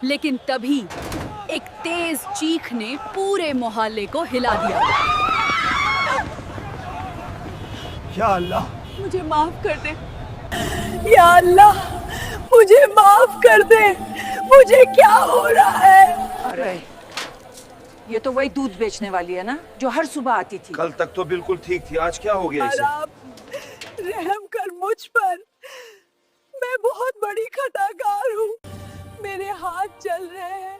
लेकिन तभी एक तेज चीख ने पूरे मोहल्ले को हिला दिया। या अल्लाह, मुझे माफ कर दे, या अल्लाह, मुझे माफ कर दे। मुझे क्या हो रहा है? अरे ये तो वही दूध बेचने वाली है ना, जो हर सुबह आती थी। कल तक तो बिल्कुल ठीक थी, आज क्या हो गया इसे? आप रहम कर मुझ पर। मैं बहुत बड़ी खताकार हूँ। मेरे हाथ चल रहे हैं,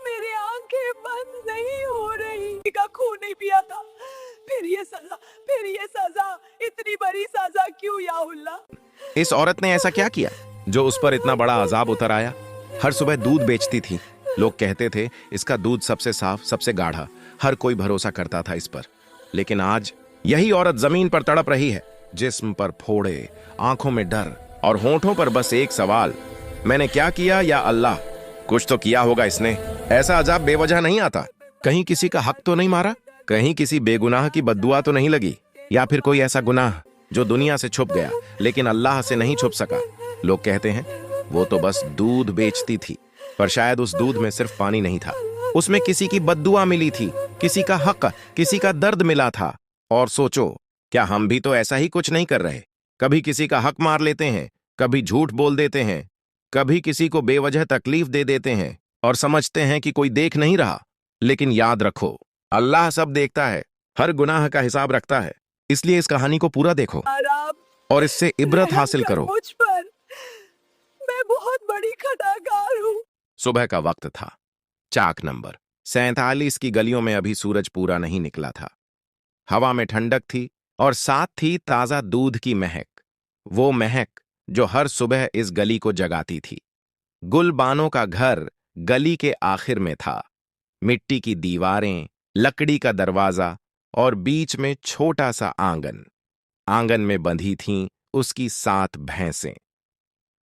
मेरी आंखें बंद नहीं हो रही। का खून नहीं पिया था, फिर ये सजा, इतनी बड़ी सजा क्यों या अल्लाह? इस औरत ने ऐसा क्या किया जो उस पर इतना बड़ा अजाब उतर आया? हर सुबह दूध बेचती थी। लोग कहते थे इसका दूध सबसे साफ, सबसे गाढ़ा। हर कोई भरोसा करता था इस पर। लेकिन आज यही औरत जमीन पर तड़प रही है, जिस्म पर फोड़े, आंखों में डर और होंठों पर बस एक सवाल, मैंने क्या किया या अल्लाह? कुछ तो किया होगा इसने। ऐसा अजाब बेवजह नहीं आता। कहीं किसी का हक तो नहीं मारा? कहीं किसी बेगुनाह की बद्दुआ तो नहीं लगी? या फिर कोई ऐसा गुनाह जो दुनिया से छुप गया लेकिन अल्लाह से नहीं छुप सका? लोग कहते हैं वो तो बस दूध बेचती थी, पर शायद उस दूध में सिर्फ पानी नहीं था। उसमें किसी की बद्दुआ मिली थी, किसी का हक, किसी का दर्द मिला था। और सोचो, क्या हम भी तो ऐसा ही कुछ नहीं कर रहे? कभी किसी का हक मार लेते हैं, कभी झूठ बोल देते हैं, कभी किसी को बेवजह तकलीफ दे देते हैं और समझते हैं कि कोई देख नहीं रहा। लेकिन याद रखो, अल्लाह सब देखता है, हर गुनाह का हिसाब रखता है। इसलिए इस कहानी को पूरा देखो और इससे इबरत हासिल करो। मुझ पर, मैं बहुत बड़ी खताकार हूँ। सुबह का वक्त था। चाक नंबर 47 की गलियों में अभी सूरज पूरा नहीं निकला था। हवा में ठंडक थी और साथ थी ताजा दूध की महक। वो महक जो हर सुबह इस गली को जगाती थी। गुलबानों का घर गली के आखिर में था। मिट्टी की दीवारें, लकड़ी का दरवाजा और बीच में छोटा सा आंगन। आंगन में बंधी थीं उसकी 7 भैंसें।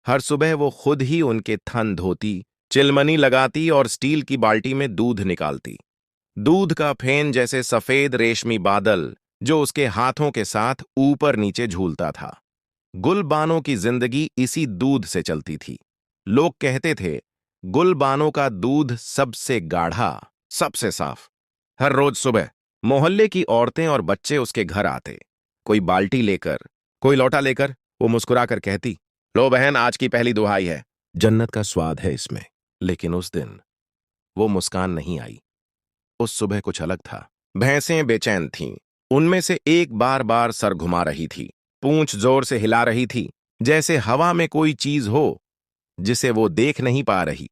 हर सुबह वो खुद ही उनके थन धोती, चिलमनी लगाती और स्टील की बाल्टी में दूध निकालती। दूध का फेन जैसे सफेद रेशमी बादल जो उसके हाथों के साथ ऊपर नीचे झूलता था। गुलबानों की जिंदगी इसी दूध से चलती थी। लोग कहते थे गुलबानों का दूध सबसे गाढ़ा, सबसे साफ। हर रोज सुबह मोहल्ले की औरतें और बच्चे उसके घर आते, कोई बाल्टी लेकर, कोई लोटा लेकर। वो मुस्कुराकर कहती, लो बहन, आज की पहली दुहाई है, जन्नत का स्वाद है इसमें। लेकिन उस दिन वो मुस्कान नहीं आई। उस सुबह कुछ अलग था। भैंसें बेचैन थीं। उनमें से एक बार बार सर घुमा रही थी, पूंछ जोर से हिला रही थी, जैसे हवा में कोई चीज हो जिसे वो देख नहीं पा रही।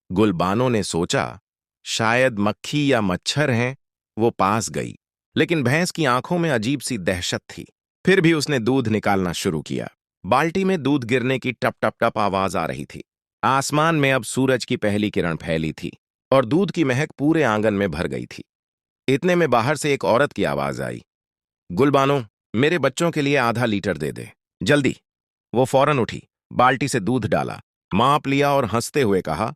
गुलबानों ने सोचा शायद मक्खी या मच्छर हैं। वो पास गई, लेकिन भैंस की आंखों में अजीब सी दहशत थी। फिर भी उसने दूध निकालना शुरू किया। बाल्टी में दूध गिरने की टप टप टप आवाज आ रही थी। आसमान में अब सूरज की पहली किरण फैली थी और दूध की महक पूरे आंगन में भर गई थी। इतने में बाहर से एक औरत की आवाज आई, गुलबानो, मेरे बच्चों के लिए आधा लीटर दे दे, जल्दी। वो फौरन उठी, बाल्टी से दूध डाला, माप लिया और हंसते हुए कहा,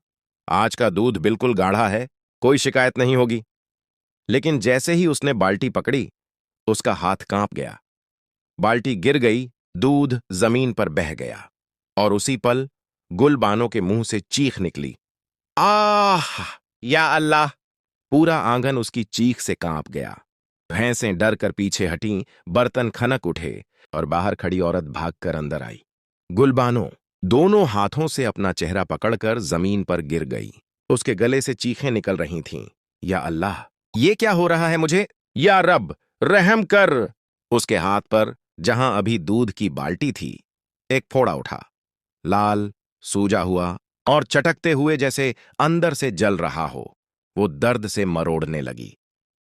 आज का दूध बिल्कुल गाढ़ा है, कोई शिकायत नहीं होगी। लेकिन जैसे ही उसने बाल्टी पकड़ी, उसका हाथ कांप गया। बाल्टी गिर गई, दूध जमीन पर बह गया और उसी पल गुलबानों के मुंह से चीख निकली, आह या अल्लाह! पूरा आंगन उसकी चीख से कांप गया। भैंसें डर कर पीछे हटीं, बर्तन खनक उठे और बाहर खड़ी औरत भागकर अंदर आई। गुलबानो दोनों हाथों से अपना चेहरा पकड़कर जमीन पर गिर गई। उसके गले से चीखें निकल रही थीं, या अल्लाह, ये क्या हो रहा है मुझे? या रब, रहम कर! उसके हाथ पर, जहां अभी दूध की बाल्टी थी, एक फोड़ा उठा, लाल, सूजा हुआ और चटकते हुए जैसे अंदर से जल रहा हो। वो दर्द से मरोड़ने लगी।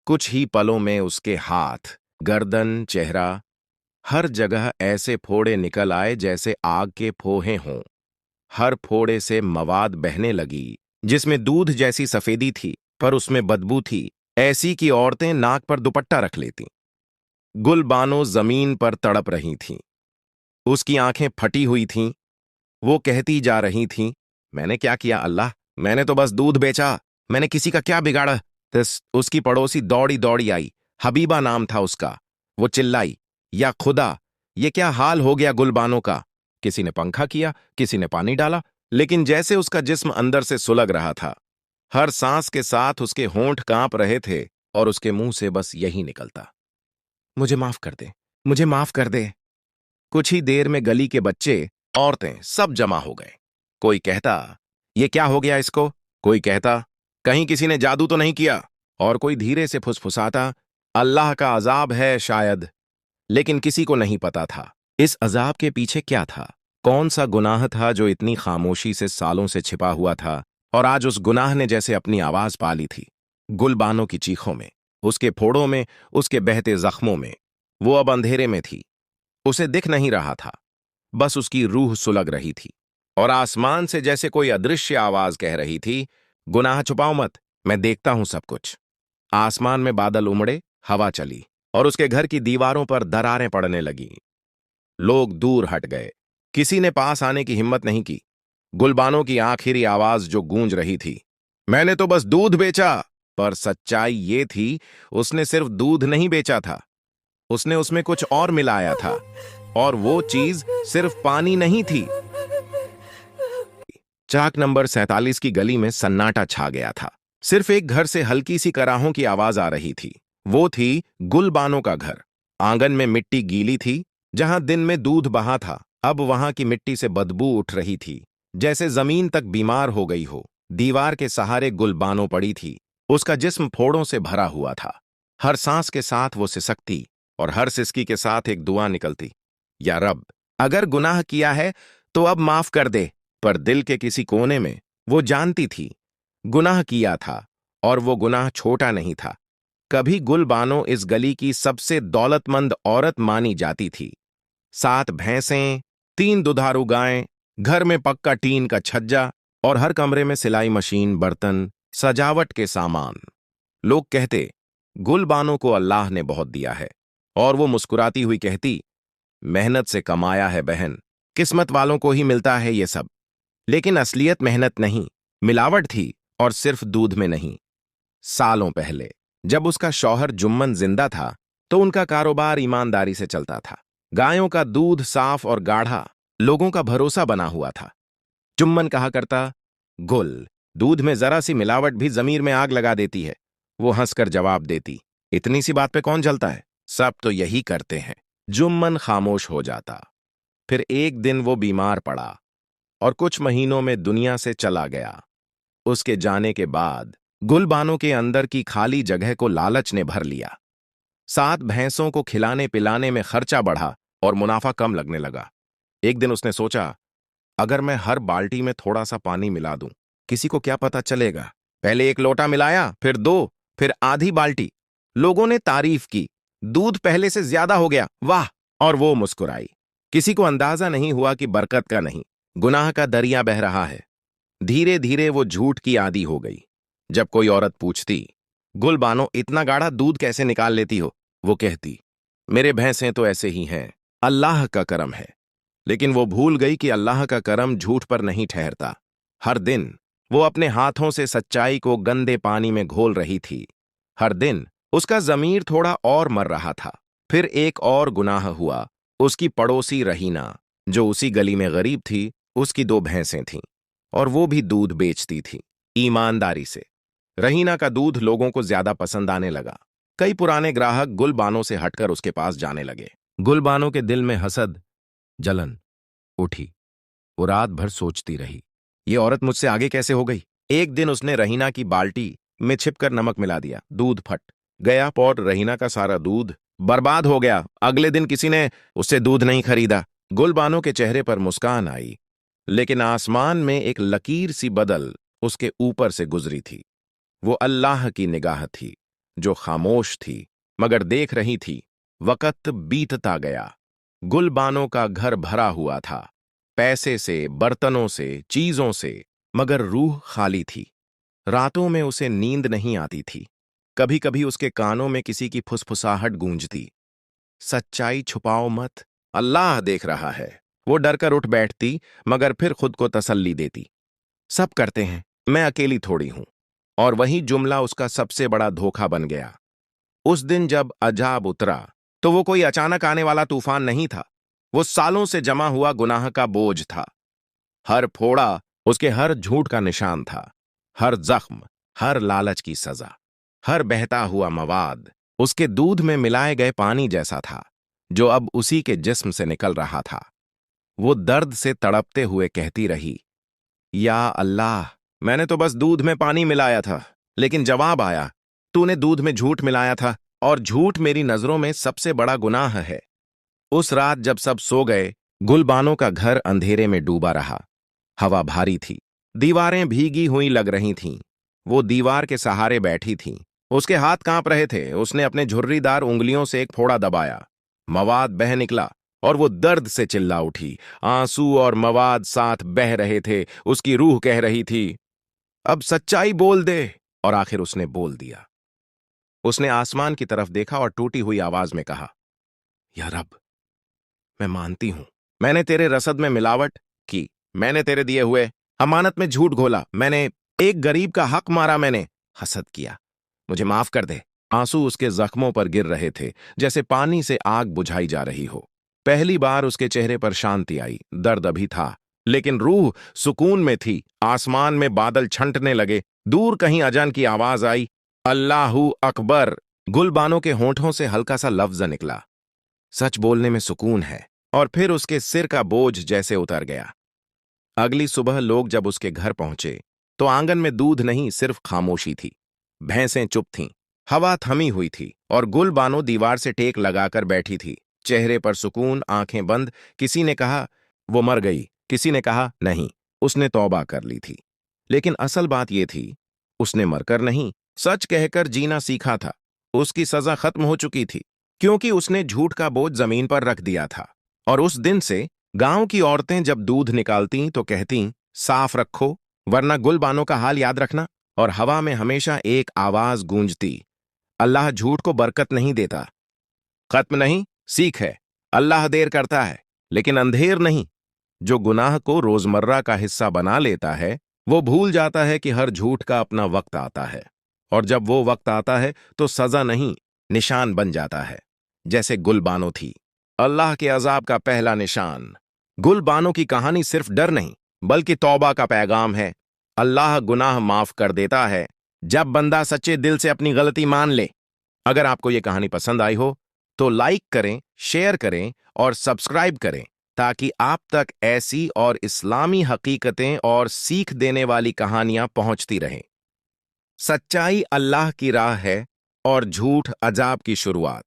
कुछ ही पलों में उसके हाथ, गर्दन, चेहरा, हर जगह ऐसे फोड़े निकल आए जैसे आग के फोहे हों। हर फोड़े से मवाद बहने लगी, जिसमें दूध जैसी सफेदी थी, पर उसमें बदबू थी, ऐसी कि औरतें नाक पर दुपट्टा रख लेतीं। गुलबानो जमीन पर तड़प रही थीं। उसकी आंखें फटी हुई थीं। वो कहती जा रही थीं, मैंने क्या किया अल्लाह? मैंने तो बस दूध बेचा, मैंने किसी का क्या बिगाड़ा? उसकी पड़ोसी दौड़ी दौड़ी आई, हबीबा नाम था उसका। वो चिल्लाई, या खुदा, ये क्या हाल हो गया गुलबानों का? किसी ने पंखा किया, किसी ने पानी डाला, लेकिन जैसे उसका जिस्म अंदर से सुलग रहा था। हर सांस के साथ उसके होंठ कांप रहे थे और उसके मुंह से बस यही निकलता, मुझे माफ कर दे, मुझे माफ कर दे। कुछ ही देर में गली के बच्चे, औरतें सब जमा हो गए। कोई कहता, ये क्या हो गया इसको? कोई कहता, कहीं किसी ने जादू तो नहीं किया? और कोई धीरे से फुसफुसाता, अल्लाह का अजाब है शायद। लेकिन किसी को नहीं पता था इस अजाब के पीछे क्या था। कौन सा गुनाह था जो इतनी खामोशी से सालों से छिपा हुआ था और आज उस गुनाह ने जैसे अपनी आवाज पा ली थी। गुलबानों की चीखों में, उसके फोड़ों में, उसके बहते जख्मों में। वो अब अंधेरे में थी, उसे दिख नहीं रहा था, बस उसकी रूह सुलग रही थी। और आसमान से जैसे कोई अदृश्य आवाज कह रही थी, गुनाह छुपाओ मत, मैं देखता हूं सब कुछ। आसमान में बादल उमड़े, हवा चली और उसके घर की दीवारों पर दरारें पड़ने लगीं। लोग दूर हट गए, किसी ने पास आने की हिम्मत नहीं की। गुलबानों की आखिरी आवाज जो गूंज रही थी, मैंने तो बस दूध बेचा। पर सच्चाई ये थी, उसने सिर्फ दूध नहीं बेचा था, उसने उसमें कुछ और मिलाया था। और वो चीज सिर्फ पानी नहीं थी। चाक नंबर 47 की गली में सन्नाटा छा गया था। सिर्फ एक घर से हल्की सी कराहों की आवाज आ रही थी। वो थी गुलबानों का घर। आंगन में मिट्टी गीली थी, जहां दिन में दूध बहा था, अब वहां की मिट्टी से बदबू उठ रही थी, जैसे जमीन तक बीमार हो गई हो। दीवार के सहारे गुलबानों पड़ी थी, उसका जिस्म फोड़ों से भरा हुआ था। हर सांस के साथ वो सिसकती और हर सिसकी के साथ एक दुआ निकलती, या रब, अगर गुनाह किया है तो अब माफ कर दे। पर दिल के किसी कोने में वो जानती थी, गुनाह किया था और वो गुनाह छोटा नहीं था। कभी गुलबानो इस गली की सबसे दौलतमंद औरत मानी जाती थी। 7 भैंसें, 3 दुधारू गायें, घर में पक्का टीन का छज्जा और हर कमरे में सिलाई मशीन, बर्तन, सजावट के सामान। लोग कहते, गुलबानो को अल्लाह ने बहुत दिया है। और वो मुस्कुराती हुई कहती, मेहनत से कमाया है बहन, किस्मत वालों को ही मिलता है ये सब। लेकिन असलियत मेहनत नहीं, मिलावट थी, और सिर्फ दूध में नहीं। सालों पहले जब उसका शौहर जुम्मन जिंदा था तो उनका कारोबार ईमानदारी से चलता था। गायों का दूध साफ और गाढ़ा, लोगों का भरोसा बना हुआ था। जुम्मन कहा करता, गुल, दूध में जरा सी मिलावट भी जमीर में आग लगा देती है। वो हंसकर जवाब देती, इतनी सी बात पे कौन जलता है, सब तो यही करते हैं। जुम्मन खामोश हो जाता। फिर एक दिन वो बीमार पड़ा और कुछ महीनों में दुनिया से चला गया। उसके जाने के बाद गुलबानों के अंदर की खाली जगह को लालच ने भर लिया। 7 भैंसों को खिलाने पिलाने में खर्चा बढ़ा और मुनाफा कम लगने लगा। एक दिन उसने सोचा, अगर मैं हर बाल्टी में थोड़ा सा पानी मिला दूं, किसी को क्या पता चलेगा। पहले 1 लोटा मिलाया, फिर 2, फिर आधी बाल्टी। लोगों ने तारीफ की, दूध पहले से ज्यादा हो गया, वाह। और वो मुस्कुराई। किसी को अंदाजा नहीं हुआ कि बरकत का नहीं, गुनाह का दरिया बह रहा है। धीरे धीरे वो झूठ की आदी हो गई। जब कोई औरत पूछती, गुलबानो इतना गाढ़ा दूध कैसे निकाल लेती हो, वो कहती, मेरे भैंसें तो ऐसे ही हैं, अल्लाह का करम है। लेकिन वो भूल गई कि अल्लाह का करम झूठ पर नहीं ठहरता। हर दिन वो अपने हाथों से सच्चाई को गंदे पानी में घोल रही थी। हर दिन उसका जमीर थोड़ा और मर रहा था। फिर एक और गुनाह हुआ। उसकी पड़ोसी रहीना, जो उसी गली में गरीब थी, उसकी 2 भैंसें थीं और वो भी दूध बेचती थी, ईमानदारी से। रहीना का दूध लोगों को ज्यादा पसंद आने लगा। कई पुराने ग्राहक गुलबानो से हटकर उसके पास जाने लगे। गुलबानो के दिल में हसद, जलन उठी। वो रात भर सोचती रही, ये औरत मुझसे आगे कैसे हो गई। एक दिन उसने रहीना की बाल्टी में छिपकर नमक मिला दिया, दूध फट गया और रहीना का सारा दूध बर्बाद हो गया। अगले दिन किसी ने उससे दूध नहीं खरीदा। गुलबानो के चेहरे पर मुस्कान आई, लेकिन आसमान में एक लकीर सी बदल उसके ऊपर से गुजरी थी। वो अल्लाह की निगाह थी, जो खामोश थी मगर देख रही थी। वक़्त बीतता गया। गुलबानो का घर भरा हुआ था, पैसे से, बर्तनों से, चीजों से, मगर रूह खाली थी। रातों में उसे नींद नहीं आती थी। कभी कभी उसके कानों में किसी की फुसफुसाहट गूंजती, सच्चाई छुपाओ मत, अल्लाह देख रहा है। वो डरकर उठ बैठती, मगर फिर खुद को तसल्ली देती, सब करते हैं, मैं अकेली थोड़ी हूं। और वही जुमला उसका सबसे बड़ा धोखा बन गया। उस दिन जब अजाब उतरा तो वो कोई अचानक आने वाला तूफान नहीं था, वो सालों से जमा हुआ गुनाह का बोझ था। हर फोड़ा उसके हर झूठ का निशान था, हर जख्म, हर लालच की सजा, हर बहता हुआ मवाद उसके दूध में मिलाए गए पानी जैसा था, जो अब उसी के जिस्म से निकल रहा था। वो दर्द से तड़पते हुए कहती रही, या अल्लाह, मैंने तो बस दूध में पानी मिलाया था, लेकिन जवाब आया, तूने दूध में झूठ मिलाया था, और झूठ मेरी नजरों में सबसे बड़ा गुनाह है। उस रात जब सब सो गए, गुलबानो का घर अंधेरे में डूबा रहा। हवा भारी थी, दीवारें भीगी हुई लग रही थीं। वो दीवार के सहारे बैठी थीं। उसके हाथ कांप रहे थे। उसने अपने झुर्रीदार उंगलियों से एक फोड़ा दबाया। मवाद बह निकला और वो दर्द से चिल्ला उठी। आंसू और मवाद साथ बह रहे थे। उसकी रूह कह रही थी, अब सच्चाई बोल दे। और आखिर उसने बोल दिया। उसने आसमान की तरफ देखा और टूटी हुई आवाज में कहा, या रब, मैं मानती हूं, मैंने तेरे रसद में मिलावट की, मैंने तेरे दिए हुए अमानत में झूठ घोला, मैंने एक गरीब का हक मारा, मैंने हसद किया, मुझे माफ कर दे। आंसू उसके जख्मों पर गिर रहे थे, जैसे पानी से आग बुझाई जा रही हो। पहली बार उसके चेहरे पर शांति आई। दर्द अभी था, लेकिन रूह सुकून में थी। आसमान में बादल छंटने लगे। दूर कहीं अजान की आवाज आई, अल्लाहू अकबर। गुलबानो के होंठों से हल्का सा लफ्ज निकला। सच बोलने में सुकून है। और फिर उसके सिर का बोझ जैसे उतर गया। अगली सुबह लोग जब उसके घर पहुंचे तो आंगन में दूध नहीं, सिर्फ खामोशी थी। भैंसें चुप थीं, हवा थमी हुई थी और गुलबानो दीवार से टेक लगाकर बैठी थी, चेहरे पर सुकून, आंखें बंद। किसी ने कहा वो मर गई, किसी ने कहा नहीं, उसने तौबा कर ली थी। लेकिन असल बात यह थी, उसने मरकर नहीं, सच कहकर जीना सीखा था। उसकी सजा खत्म हो चुकी थी, क्योंकि उसने झूठ का बोझ जमीन पर रख दिया था। और उस दिन से गांव की औरतें जब दूध निकालती तो कहती, साफ रखो वरना गुलबानो का हाल याद रखना। और हवा में हमेशा एक आवाज गूंजती, अल्लाह झूठ को बरकत नहीं देता। खत्म नहीं, सीख है। अल्लाह देर करता है लेकिन अंधेर नहीं। जो गुनाह को रोजमर्रा का हिस्सा बना लेता है, वो भूल जाता है कि हर झूठ का अपना वक्त आता है। और जब वो वक्त आता है तो सजा नहीं, निशान बन जाता है। जैसे गुलबानो थी, अल्लाह के अजाब का पहला निशान। गुलबानो की कहानी सिर्फ डर नहीं, बल्कि तौबा का पैगाम है। अल्लाह गुनाह माफ कर देता है जब बंदा सच्चे दिल से अपनी गलती मान ले। अगर आपको ये कहानी पसंद आई हो तो लाइक करें, शेयर करें और सब्सक्राइब करें, ताकि आप तक ऐसी और इस्लामी हकीकतें और सीख देने वाली कहानियां पहुंचती रहें। सच्चाई अल्लाह की राह है और झूठ अजाब की शुरुआत।